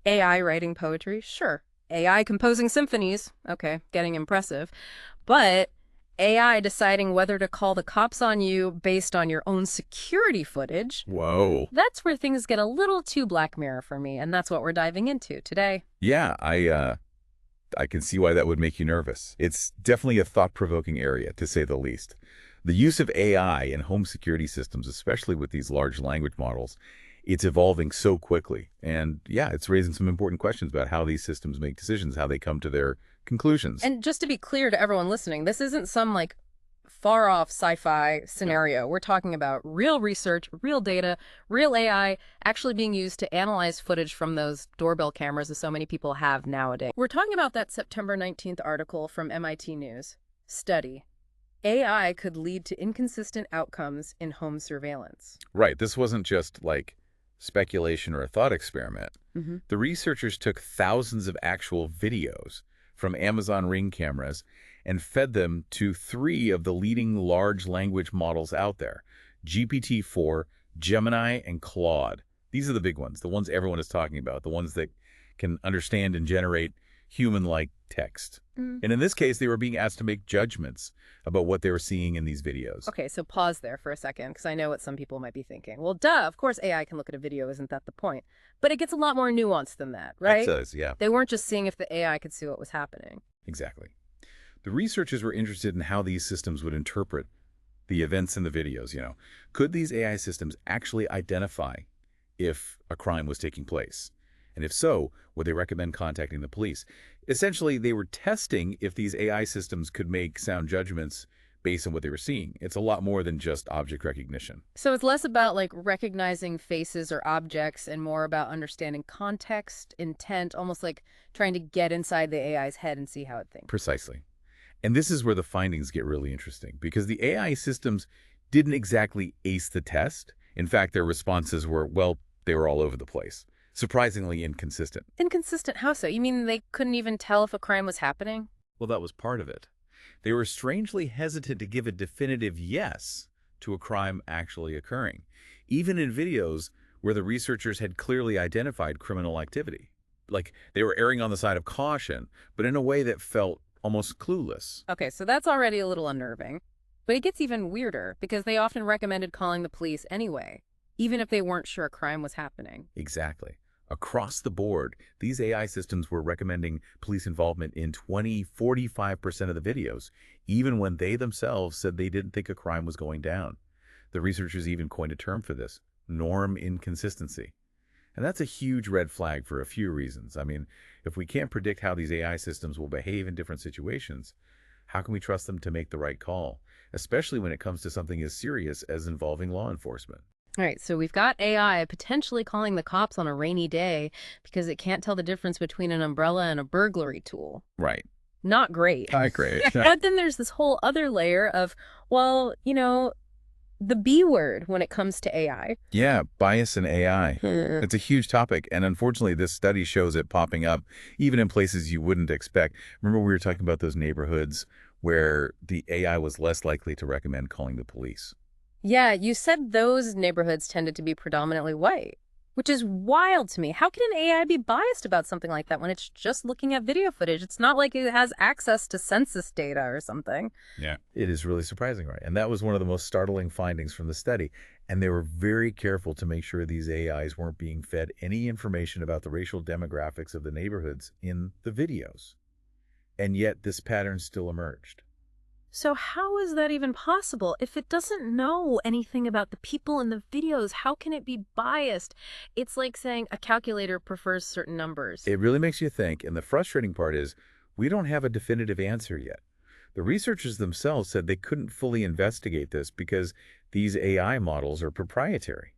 AI writing poetry? Sure. AI composing symphonies? Okay, getting impressive. But AI deciding whether to call the cops on you based on your own security footage? Whoa. That's where things get a little too Black Mirror for me, and that's what we're diving into today. Yeah, I can see why that would make you nervous. It's definitely a thought-provoking area, to say the least. The use of AI in home security systems, especially with these large language models, it's evolving so quickly. And yeah, it's raising some important questions about how these systems make decisions, how they come to their conclusions. And just to be clear to everyone listening, this isn't some like far off sci-fi No. scenario. We're talking about real research, real data, real AI actually being used to analyze footage from those doorbell cameras that so many people have nowadays. We're talking about that September 19th article from MIT News. Study. AI could lead to inconsistent outcomes in home surveillance. Right, this wasn't just like speculation or a thought experiment. Mm-hmm. The researchers took thousands of actual videos from Amazon Ring cameras and fed them to three of the leading large language models out there, GPT-4, Gemini, and Claude. These are the big ones, the ones everyone is talking about, the ones that can understand and generate human-like text. Mm. And in this case, they were being asked to make judgments about what they were seeing in these videos. Okay, so pause there for a second, because I know what some people might be thinking. Well, duh, of course AI can look at a video, isn't that the point? But it gets a lot more nuanced than that, That right? says, yeah, They weren't just seeing if the AI could see what was happening. exactly. The researchers were interested in how these systems would interpret the events in the videos. Could these AI systems actually identify if a crime was taking place? And if so, would they recommend contacting the police? Essentially, they were testing if these AI systems could make sound judgments based on what they were seeing. It's a lot more than just object recognition. So it's less about like recognizing faces or objects and more about understanding context, intent, almost like trying to get inside the AI's head and see how it thinks. Precisely. And this is where the findings get really interesting, because the AI systems didn't exactly ace the test. In fact, their responses were, well, they were all over the place, surprisingly inconsistent. Inconsistent, how so? You mean they couldn't even tell if a crime was happening? Well, that was part of it. They were strangely hesitant to give a definitive yes to a crime actually occurring, even in videos where the researchers had clearly identified criminal activity. Like, they were erring on the side of caution, but in a way that felt almost clueless. Okay, so that's already a little unnerving. But it gets even weirder because they often recommended calling the police anyway, even if they weren't sure a crime was happening. Exactly. Across the board, these AI systems were recommending police involvement in 45% of the videos, even when they themselves said they didn't think a crime was going down. The researchers even coined a term for this, norm inconsistency. And that's a huge red flag for a few reasons. I mean, if we can't predict how these AI systems will behave in different situations, how can we trust them to make the right call, especially when it comes to something as serious as involving law enforcement? All right, so we've got AI potentially calling the cops on a rainy day because it can't tell the difference between an umbrella and a burglary tool. Right. Not great. I agree. But then there's this whole other layer of, well, the B word when it comes to AI. Yeah, bias in AI. Hmm. It's a huge topic, and unfortunately, this study shows it popping up even in places you wouldn't expect. Remember we were talking about those neighborhoods where the AI was less likely to recommend calling the police? Yeah, you said those neighborhoods tended to be predominantly white, which is wild to me. How can an AI be biased about something like that when it's just looking at video footage? It's not like it has access to census data or something. Yeah. It is really surprising, right? And that was one of the most startling findings from the study. And they were very careful to make sure these AIs weren't being fed any information about the racial demographics of the neighborhoods in the videos. And yet this pattern still emerged. So how is that even possible? If it doesn't know anything about the people in the videos, how can it be biased? It's like saying a calculator prefers certain numbers. It really makes you think, and the frustrating part is we don't have a definitive answer yet. The researchers themselves said they couldn't fully investigate this because these AI models are proprietary.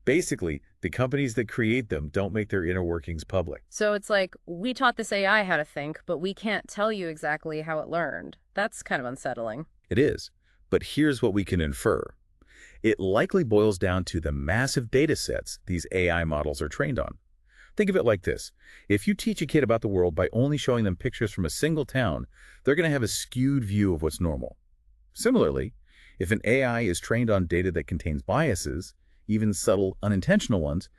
Basically, the companies that create them don't make their inner workings public. So it's like, we taught this AI how to think, but we can't tell you exactly how it learned. That's kind of unsettling. It is. But here's what we can infer. It likely boils down to the massive data sets these AI models are trained on. Think of it like this. If you teach a kid about the world by only showing them pictures from a single town, they're going to have a skewed view of what's normal. Similarly, if an AI is trained on data that contains biases, even subtle, unintentional ones,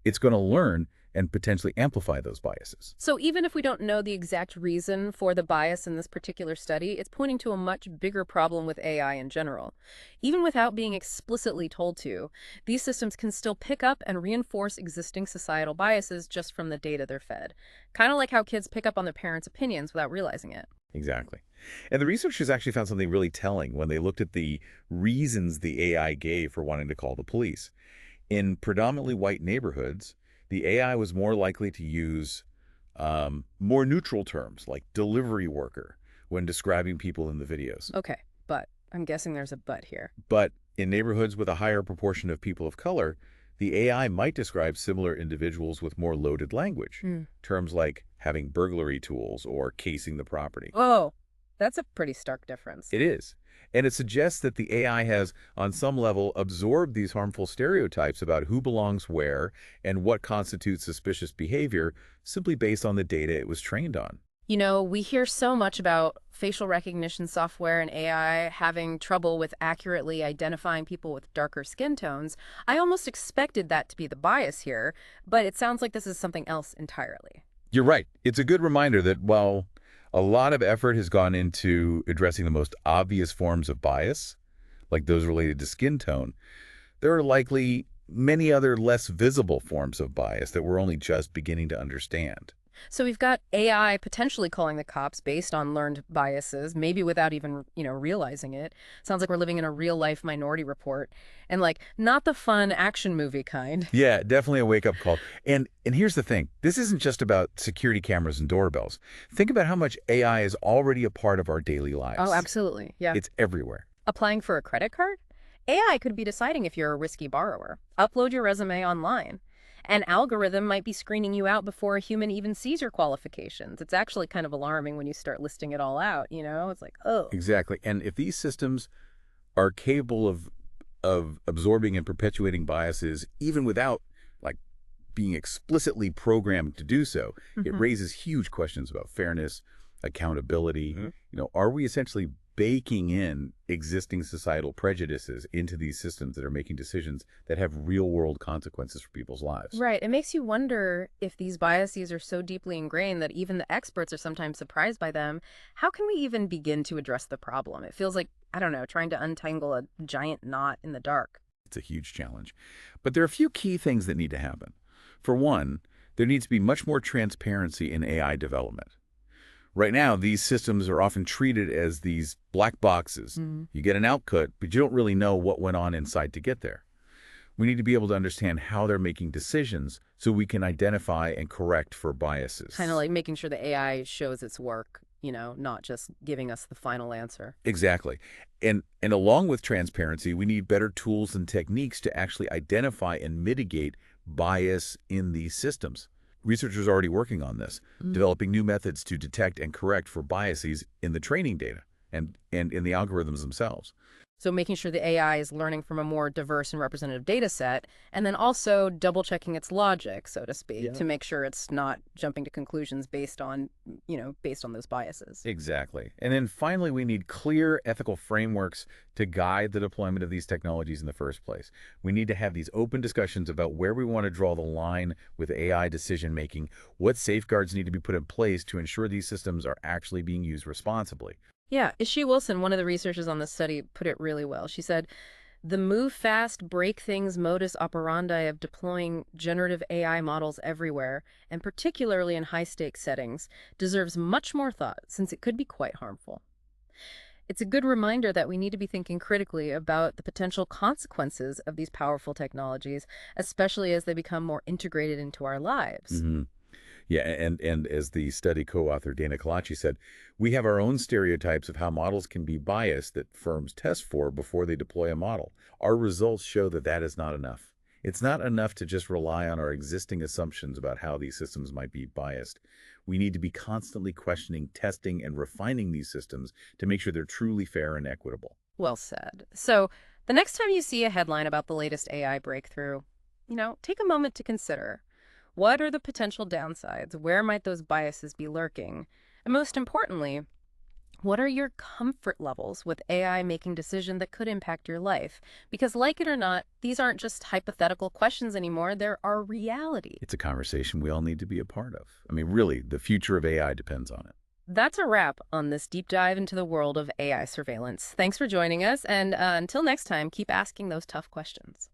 it's going to learn and potentially amplify those biases. So even if we don't know the exact reason for the bias in this particular study, it's pointing to a much bigger problem with AI in general. Even without being explicitly told to, these systems can still pick up and reinforce existing societal biases just from the data they're fed. Kind of like how kids pick up on their parents' opinions without realizing it. Exactly. And the researchers actually found something really telling when they looked at the reasons the AI gave for wanting to call the police. In predominantly white neighborhoods, the AI was more likely to use more neutral terms like delivery worker when describing people in the videos. Okay, but I'm guessing there's a but here. But in neighborhoods with a higher proportion of people of color, the AI might describe similar individuals with more loaded language. Hmm. Terms like having burglary tools or casing the property. Oh, that's a pretty stark difference. It is. And it suggests that the AI has, on some level, absorbed these harmful stereotypes about who belongs where and what constitutes suspicious behavior simply based on the data it was trained on. You know, we hear so much about facial recognition software and AI having trouble with accurately identifying people with darker skin tones. I almost expected that to be the bias here, but it sounds like this is something else entirely. You're right. It's a good reminder that while a lot of effort has gone into addressing the most obvious forms of bias, like those related to skin tone, there are likely many other less visible forms of bias that we're only just beginning to understand. So we've got AI potentially calling the cops based on learned biases, maybe without even, realizing it. Sounds like we're living in a real-life Minority Report. And like, not the fun action movie kind. Yeah, definitely a wake-up call. And here's the thing. This isn't just about security cameras and doorbells. Think about how much AI is already a part of our daily lives. Oh, absolutely. Yeah. It's everywhere. Applying for a credit card? AI could be deciding if you're a risky borrower. Upload your resume online. An algorithm might be screening you out before a human even sees your qualifications. It's actually kind of alarming when you start listing it all out, you know? It's like, oh. Exactly. And if these systems are capable of absorbing and perpetuating biases, even without like being explicitly programmed to do so, it raises huge questions about fairness, accountability. Are we essentially baking in existing societal prejudices into these systems that are making decisions that have real-world consequences for people's lives? Right. It makes you wonder if these biases are so deeply ingrained that even the experts are sometimes surprised by them. How can we even begin to address the problem? It feels like, I don't know, trying to untangle a giant knot in the dark. It's a huge challenge. But there are a few key things that need to happen. For one, there needs to be much more transparency in AI development. Right now, these systems are often treated as these black boxes. You get an output, but you don't really know what went on inside to get there. We need to be able to understand how they're making decisions so we can identify and correct for biases. Kind of like making sure the AI shows its work, not just giving us the final answer. Exactly. And along with transparency, we need better tools and techniques to actually identify and mitigate bias in these systems. Researchers are already working on this, developing new methods to detect and correct for biases in the training data and in the algorithms themselves. So making sure the AI is learning from a more diverse and representative data set, and then also double checking its logic, so to speak, to make sure it's not jumping to conclusions based on those biases. Exactly. And then finally, we need clear ethical frameworks to guide the deployment of these technologies in the first place. We need to have these open discussions about where we want to draw the line with AI decision making, what safeguards need to be put in place to ensure these systems are actually being used responsibly. Yeah, Ishii Wilson, one of the researchers on this study, put it really well. She said, the move fast, break things modus operandi of deploying generative AI models everywhere, and particularly in high-stakes settings, deserves much more thought since it could be quite harmful. It's a good reminder that we need to be thinking critically about the potential consequences of these powerful technologies, especially as they become more integrated into our lives. Yeah, and as the study co-author Dana Kalachi said, we have our own stereotypes of how models can be biased that firms test for before they deploy a model. Our results show that that is not enough. It's not enough to just rely on our existing assumptions about how these systems might be biased. We need to be constantly questioning, testing, and refining these systems to make sure they're truly fair and equitable. Well said. So the next time you see a headline about the latest AI breakthrough, take a moment to consider, what are the potential downsides? Where might those biases be lurking? And most importantly, What are your comfort levels with AI making decisions that could impact your life? Because, like it or not, these aren't just hypothetical questions anymore, they're our reality. It's a conversation we all need to be a part of. I mean, really, the future of AI depends on it. That's a wrap on this deep dive into the world of AI surveillance. Thanks for joining us, and until next time, keep asking those tough questions.